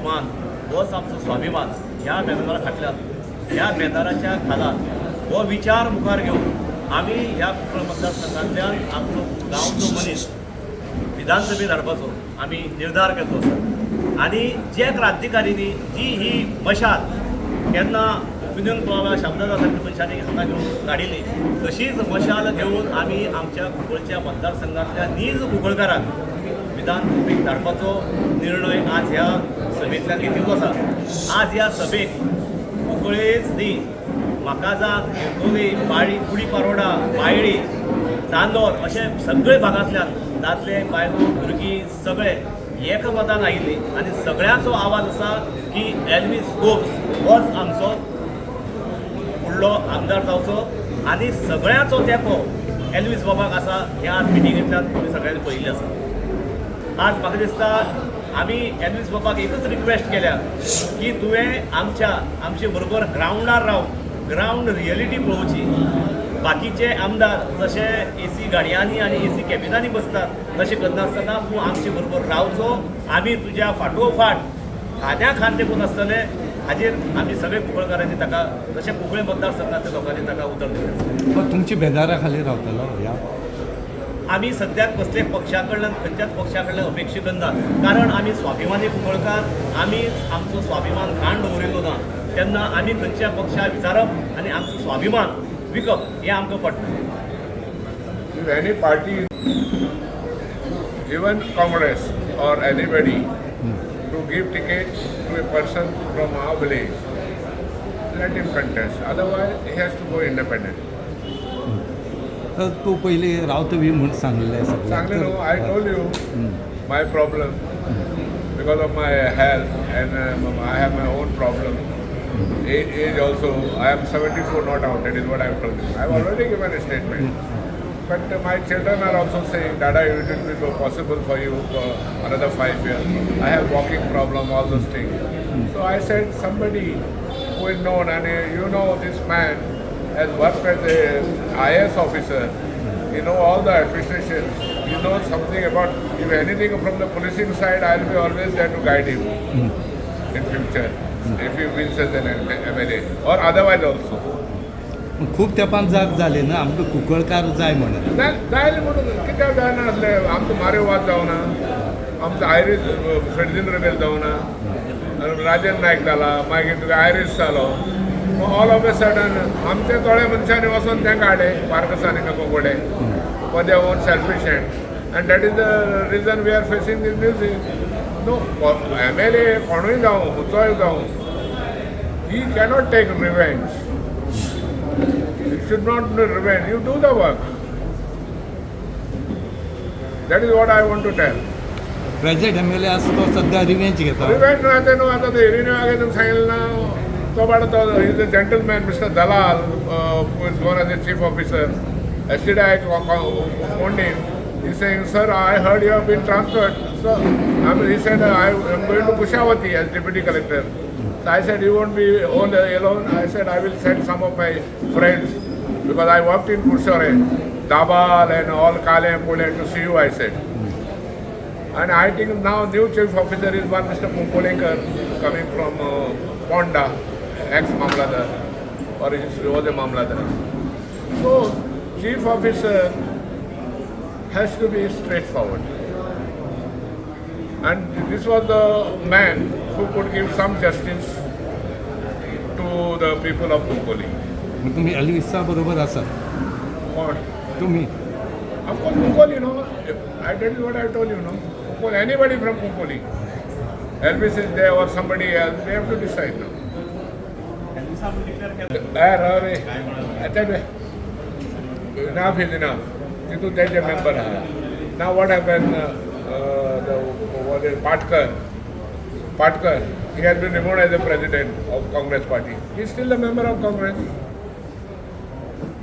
अभिमान होच आमचो स्वाभिमान ह्या बॅनरा फाटल्यान ह्या बॅनराच्या खाला हो विचार मुखार घेवन आमी ह्या कुंकळ मतदारसंघांतल्यान आमचो गांवचो मनीस विधानसभेत धाडपाचो आमी निर्धार केल्लो आसा आनी जे क्रांतिकारींनी जी ही मशाल केन्ना ओपिनियन पोला शामदादा सारक्या मनशांनी हांगा घेवन धाडिल्ली तशीच मशाल घेवन आमी आमच्या कुंकळच्या मतदारसंघांतल्या नीज कुंकळकारांक विधानसभेक धाडपाचो निर्णय आज ह्या सभेंतल्यान घेतिल्लो आसा. आज ह्या सभेक कुंकळेच न्ही म्हाकाजान येरकोली बाळी कुडी पारोडा बायळी चांदोर अशे सगळे भागांतल्यान दादले बायलो भुरगीं सगळे एकमतान आयिल्ली आनी सगळ्यांचो आवाज आसा की एल्विस गोब्स होच आमचो फुडलो आमदार जावचो आनी सगळ्यांचो तेंको एल्विस बाबाक आसा ह्या आज मिटिंगेंतल्यान तुमी सगळ्यांनी पळयिल्लें आसा. आज म्हाका दिसता आमी एल्विस बाबाक एकच रिक्वेस्ट केल्या की तुवें आमचे बरोबर ग्रावंडार रावन ग्रावंड रियलिटी पळोवची. बाकीचे आमदार जशे एसी गाडयांनी आनी एसी कॅबिनांनी बसतात तशें करनासतना तूं आमचे बरोबर रावचो. आमी तुज्या फाटोफाट खांद्या खांद तेकून आसतले हाजेर आमी सगळे कुंकळकारांनी ताका जशें कुंकळे मतदारसंघांतल्या लोकांनी ताका उतर दिलें. तुमची बेदारा खाली रावतलो ह्या आमी सद्याक कसलेच पक्षा कडल्यान खंयच्याच पक्षा कडल्यान अपेक्षा करना कारण आमी स्वाभिमानी कुंकळकार आमी आमचो स्वाभिमान घाण दवरिल्लो ना तेन्ना आमी खंयच्या पक्षाक विचारप आनी आमचो स्वाभिमान विकप हें आमकां पडटा. If any party, even Congress or anybody, to give tickets to a person from our village, let him contest. Otherwise, he has to go independent. तर तू पयली रावतवी म्हूण सांगलें Sangle, no, I told you my problem because of my health and I have my own problem. Age also, I am 74 not out, that is what I have told you. I have already given a statement. But my children are also saying, Dada, it will be possible for you for another 5 years. I have walking problem, all those things. So I said, somebody who is known, and you know this man has worked as a IAS officer. You know all the administrations. You know something about, if anything from the policing side, I will be always there to guide him in future. If he wins as an MLA or otherwise also. खूप तेंपान जाग जाले ना आमकां कुंकळकार जाय म्हणून जायले म्हणून कित्याक जायना आसले आमचो मारेवाद जावना आमचो आयरीस फेर्जिंद्र बेल जावना राजन नायक जाला मागीर तुका आयरीस जालो ऑल ऑफ ए सडन आमचे थोड्या मनशांनी वचोन तेंका हाडे पार्कसान हिंगा कोंकोडे for their own selfish and that is the reason we are facing this music no MLA कोणूय जावं खंयचोय जावं he cannot take revenge. You should not do revenge. You do the work. That is what I want to tell. Present MLA असतो सध्या revenge घेता Revenge no आता no आता ते हिरीने आगे तुम सांगितलं ना तो बाळ तो he is a gentleman, Mr. Dalal, who is gone as a chief officer. Yesterday I phoned him. He is saying, sir, I heard you have been transferred. So he said, I am going to Kushavati as deputy collector. So I said, you won't be alone. I said, I will send some of my friends because I worked in Kursore, Dabal and all Kale and Pule to see you, I said. And I think now new chief officer is one Mr. Pumpolenkar coming from Ponda, ex-Mamladar, or he was a Mamladar. So chief officer has to be straightforward. And this was the man who could give some justice to the people of Kunkoli. मग तुम्ही एल्विसा बरोबर आसात What? तुम्ही Of course, Kunkoli, no. I tell you what I told you, no. Kunkoli, anybody from Kunkoli. Elvis is there or somebody else, they have to decide now. I tell you, enough is enough. You take a member. Now what happened? Patkar, he has been removed as the president of Congress party. He is still a member of Congress.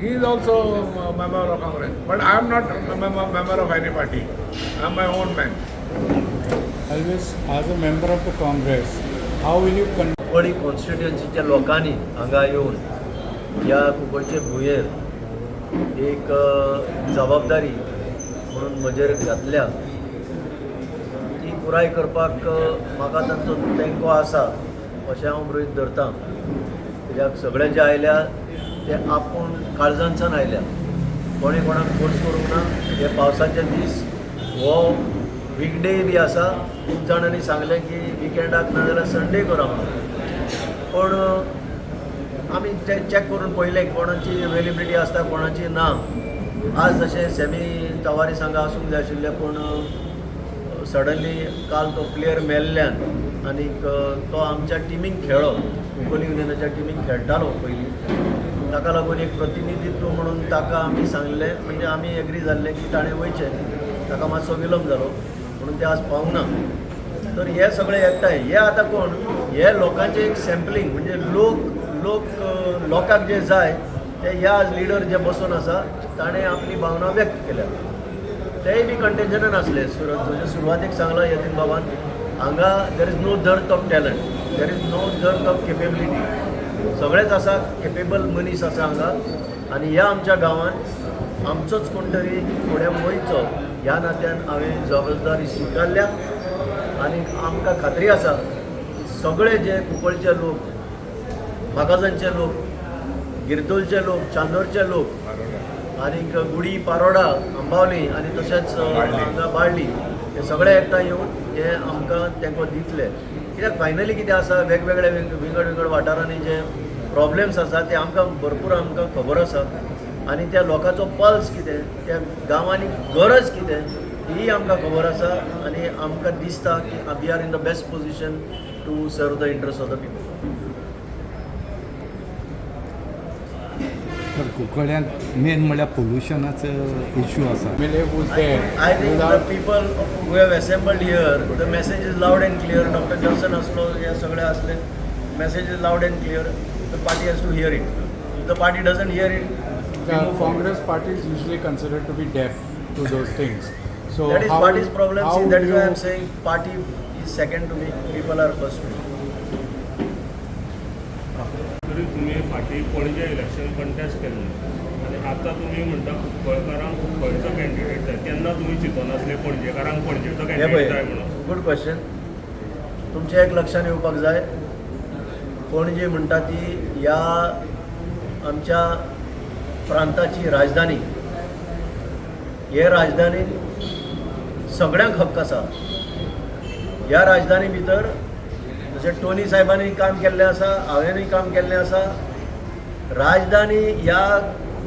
He is also a member of Congress. But I am not a member of any party. I am my own man. Elvis, as a member of the Congress, how will you Cuncolim कॉन्स्टिट्युएन्सीच्या लोकांनी हांगा येवन ह्या कुंकळचे भुंयेर एक जबाबदारी म्हणून म्हजेर घातल्या ती पुराय करपाक म्हाका तांचो तेंको आसा अशें हांव गृहीत धरतां. कित्याक सगळे जे आयल्या ते आपूण काळजांच्यान आयल्या, कोणें कोणाक फोर्स करूंक ना. हे पावसाचे दीस हो वीकडे बी आसा. खूब जाणांनी सांगलें की विकेंडाक ना जाल्यार संडे करा म्हणून, पण आमी चॅक करून पळयलें कोणाची अवेलेबिलिटी आसता कोणाची ना. आज जशें सेमी तवारी सांगा आसूंक जाय आशिल्लें, पूण सडनली काल तो प्लेयर मेल्ल्यान आनीक तो आमच्या टिमीक खेळ्ळो, कुंकली युनियनाच्या टिमीक खेळटालो पयलीं. ताका लागून एक प्रतिनिधित्व म्हणून ताका आमी सांगलें, म्हणजे आमी एग्री जाल्ले की ताणें वयचें. ताका मातसो विलंब जालो म्हणून ते आज पावूंक ना. तर हे सगळे एकठांय, हे आतां कोण, हे लोकांचें एक सॅम्पलिंग, म्हणजे लोकांक जे जाय ते ह्या आज लिडर जे बसून आसा ताणें आपली भावना व्यक्त केल्या. तेय बी कंटेंशनान आसले. सुरवातेक सांगलां यतीन बाबान, हांगा there is no dearth of talent, there is no dearth of capability. सगळेच आसा, केपेबल मनीस आसा हांगा. आनी ह्या आमच्या गांवांत आमचोच कोण तरी फुडें वयचो ह्या नात्यान हांवें जबाबदारी स्विकारल्या. आनी आमकां खात्री आसा सगळे जे कुंकळचे लोक, म्हाकाजांचे लोक, गिरदोलचे लोक, चांदोरचे लोक, आनीक गुडी, पारोडा, अंबावली आनी तशेंच हांगा बाळ्ळी, हे सगळे एकठांय येवन हे आमकां तेंको दितले. कित्याक फायनली कितें आसा, वेगवेगळे विंगड वाठारांनी जे प्रॉब्लेम्स आसा ते आमकां भरपूर आमकां खबर आसा. आनी त्या लोकांचो पल्स कितें, त्या गांवांनी गरज कितें ही आमकां खबर आसा. आनी आमकां दिसता की we are in the best position to serve the interest of the people. तर कुंकळ्यांक मेन म्हणल्यार पोल्युशनाचो इश्यू आसा. I think the people who have assembled here, the message is loud and clear. Dr. Johnson असलो, हे सगळे असले, message is loud and clear. The party has to hear it. If the party doesn't hear it, The Congress party is usually considered to be deaf to those things. So that is party's problem. how See, that is do why I you- am saying party is second to me. People are first to me. तरी तुम्ही फाटी पणजे election contest केल्लें आनी आतां तुमी म्हणटा कुंकळकारांक कुंकळचो candidate जाय. केन्ना तुमी चिंतून आसले पणजेकारांक पणजेचो हे कॅन्डिडेट जाय पळय, म्हणून? Good question. तुमच्या एक लक्षात येवपाक जाय, पणजे म्हणटा ती ह्या आमच्या प्रांताची राजधानी. हे राजधानीन सगळ्यांक हक्क आसा. ह्या राजधानी भितर जशें टोनी साहेबांनी काम केल्लें आसा, हांवेंनूय काम केल्लें आसा. राजधानी ह्या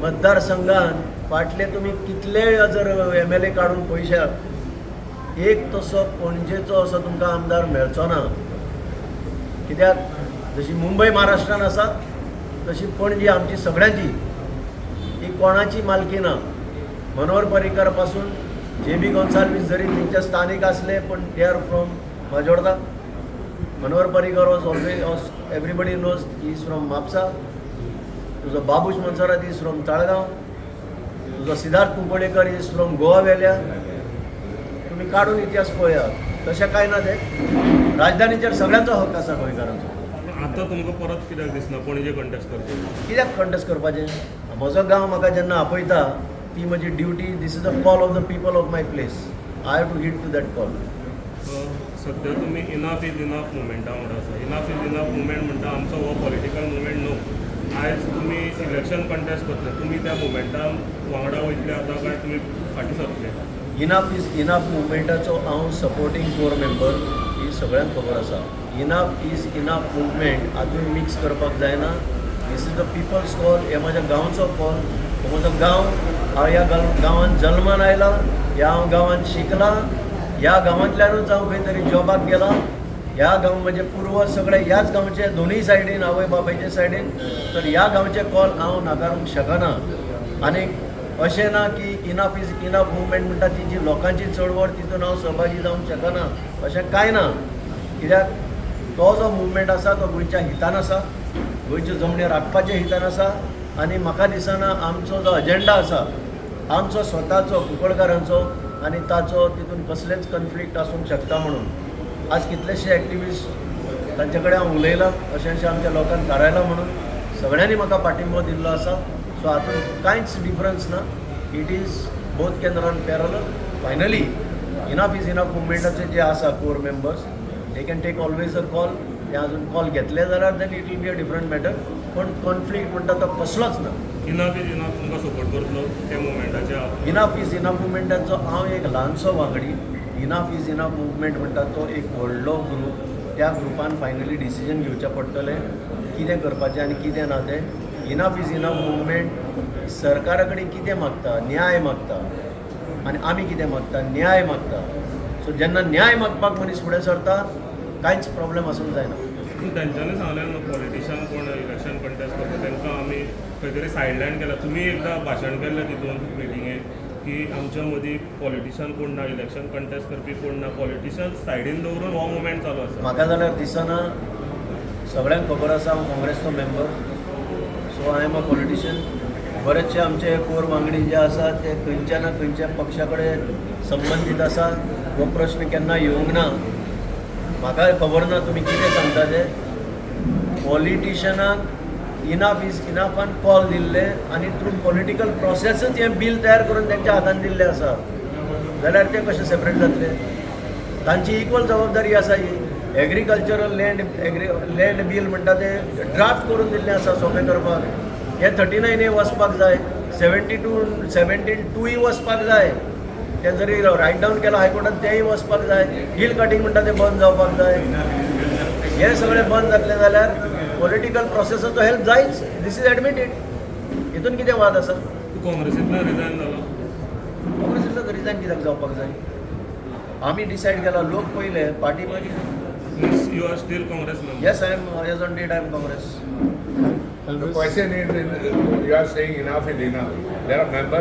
मतदारसंघान फाटले तुमी कितले जर MLA काडून पयशात, एक तसो पणजेचो असो तुमकां आमदार मेळचो ना. कित्याक जशी मुंबय महाराष्ट्रान आसा तशी पणजी आमची सगळ्यांची. ही कोणाची मालकी ना. मनोहर पर्रीकर पासून JB गोन्साल्वीस जरी तेंचे स्थानीक असले, पण they are from Majorda. Manohar Parrikar was always, everybody knows, he is from Mapusa. तुजो बाबूश मनसरात इज फ्रॉम ताळगांव. तुजो सिद्धार्थ कुंकळेकर इज फ्रॉम गोवा वेल्या. तुम्ही काढून इतिहास पळयात, तशें कांय ना. ते राजधानीचेर सगळ्यांचो हक्क आसा गोंयकारांचो. आतां तुमकां परत कित्याक दिसना पणजे कंटेस्ट करचें? कित्याक कंटेस्ट करपाचें? म्हजो गांव म्हाका जेन्ना आपयता ती म्हजी duty. This is the call of the people of my place. I have to heed to that call. सध्या तुमी इनफ इज इनफ मुवमेंटा वांगडा आसा. इनफ इज इनफ मुवमेंट म्हणटा आमचो हो पॉलिटिकल मुवमेंट न्हू. आयज तुमी इलेक्शन कंटेस्ट करतले, तुमी त्या मुवमेंटान वांगडा वयतले आतां काय तुमी फाटीं सरतले? इनफ इज इनफ मुवमेंटाचो हांव सपोर्टींग कोर मेंबर, ही सगळ्यांक खबर आसा. इनफ इज इनफ मुवमेंट हातूंत मिक्स करपाक जायना. This is the people's call. हे म्हाज्या गांवचो कॉल. हो म्हजो गांव. हांव ह्या गांवांत जल्मान आयला, ह्या गांवांत शिकला. ह्या गांवांतल्यानूच हांव खंय तरी जॉबाक गेला. ह्या गांव म्हणजे पूर्वज सगळे ह्याच गांवचे, दोनूय सायडीन, आवय बापायचे सायडीन. तर ह्या गांवचे कॉल हांव नाकारूंक शकना. आनीक अशें ना की इनफ इज इनफ मुवमेंट म्हणटा ती जी लोकांची चळवळ, तितून हांव सहभागी जावंक शकना, अशें कांय ना. कित्याक तो जो मुवमेंट आसा तो गोंयच्या हितान आसा, गोंयच्यो जमनी राखपाच्या हितान आसा. आनी म्हाका दिसना आमचो जो अजेंडा आसा, आमचो स्वताचो कुंकळकारांचो, आनी ताचो तितून कसलेंच कन्फ्लिक्ट आसूंक शकता म्हणून. आज कितलेशे एक्टिविस्ट तांचे कडेन हांव उलयलां, अशें आमच्या लोकांक थारायलां म्हणून सगळ्यांनी म्हाका पाठिंबो दिल्लो आसा. सो हातूंत कांयच डिफरन्स ना. It is both can run parallel. Finally enough is enough मुवमेंटाचे जे आसा core members they can take always a call. ते अजून कॉल घेतले जाल्यार then it will be a different matter. पण कॉन्फ्लिक्ट म्हणटा तो कसलोच ना. इनफ इज इनफ तुमकां सपोर्ट करतलो त्या मुवमेंटाच्या. इनफ इज इनफ मुवमेंटाचो हांव एक ल्हानसो वांगडी. इनफ इज इनफ मुवमेंट म्हणटा तो एक व्हडलो ग्रूप. त्या ग्रुपान फायनली डिसिजन घेवचें पडटलें कितें करपाचें आनी कितें ना तें. इनफ इज इनफ मुवमेंट सरकारा कडेन कितें मागता, न्याय मागता. आनी आमी कितें मागता, न्याय मागता. सो जेन्ना न्याय मागपाक मनीस फुडें सरता कांयच प्रॉब्लेम आसूंक जायना. पूण तेंच्यांनी सांगलें न्हू पॉलिटिशियन कोण इलेक्शन कंटेस्ट करता तांकां आमी खंय तरी सायडलायन केला. तुमी एकदां भाशण केल्लें तितून मिटिंगेक की आमच्या मदीं पॉलिटिशियन कोण ना, इलेक्शन कंटेस्ट करपी कोण ना. पॉलिटिशियन सायडीन दवरून हो मुवमेंट चालू आसा. म्हाका जाल्यार दिसना. सगळ्यांक खबर आसा हांव काँग्रेसचो member. So I am a politician. बरेचशे आमचे कोर वांगडी जे आसा ते खंयच्या ना खंयच्या पक्षा कडेन संबंदीत आसा. हो प्रश्न केन्ना येवंक ना. म्हाका खबर ना तुमी कितें सांगता ते. पॉलिटिशनाक इनफ इज इनफान कॉल दिल्ले आनी थ्रू पॉलिटिकल प्रोसेसच हें बील तयार करून तेंच्या हातान दिल्लें आसा जाल्यार ते कशें सेपरेट जातले. तांची इक्वल जबाबदारी आसा ही. एग्रीकल्चरल लँड बील म्हणटा ते ड्राफ्ट करून दिल्लें आसा सोंपें करपाक. हे 39 वचपाक जाय. 17 वचपाक जाय. ते जरी रायट डावन केला हायकोर्टान तेंय वचपाक जाय. हिल कटींग म्हणटा ते बंद जावपाक जाय. हे सगळें बंद जातलें जाल्यार पॉलिटिकल प्रोसेसाचो हेल्प जायच. This is admitted. हितून कितें वाद आसा. तूं काँग्रेसींतल्यान रिजायन जालो. काँग्रेसींतलो रिजायन कित्याक जावपाक जाय. आमी डिसायड केला. लोक पयले पार्टी मागीर. Means you are still Congress member. Yes I am as on date I am Congress. The question is, you are saying enough is enough. There are members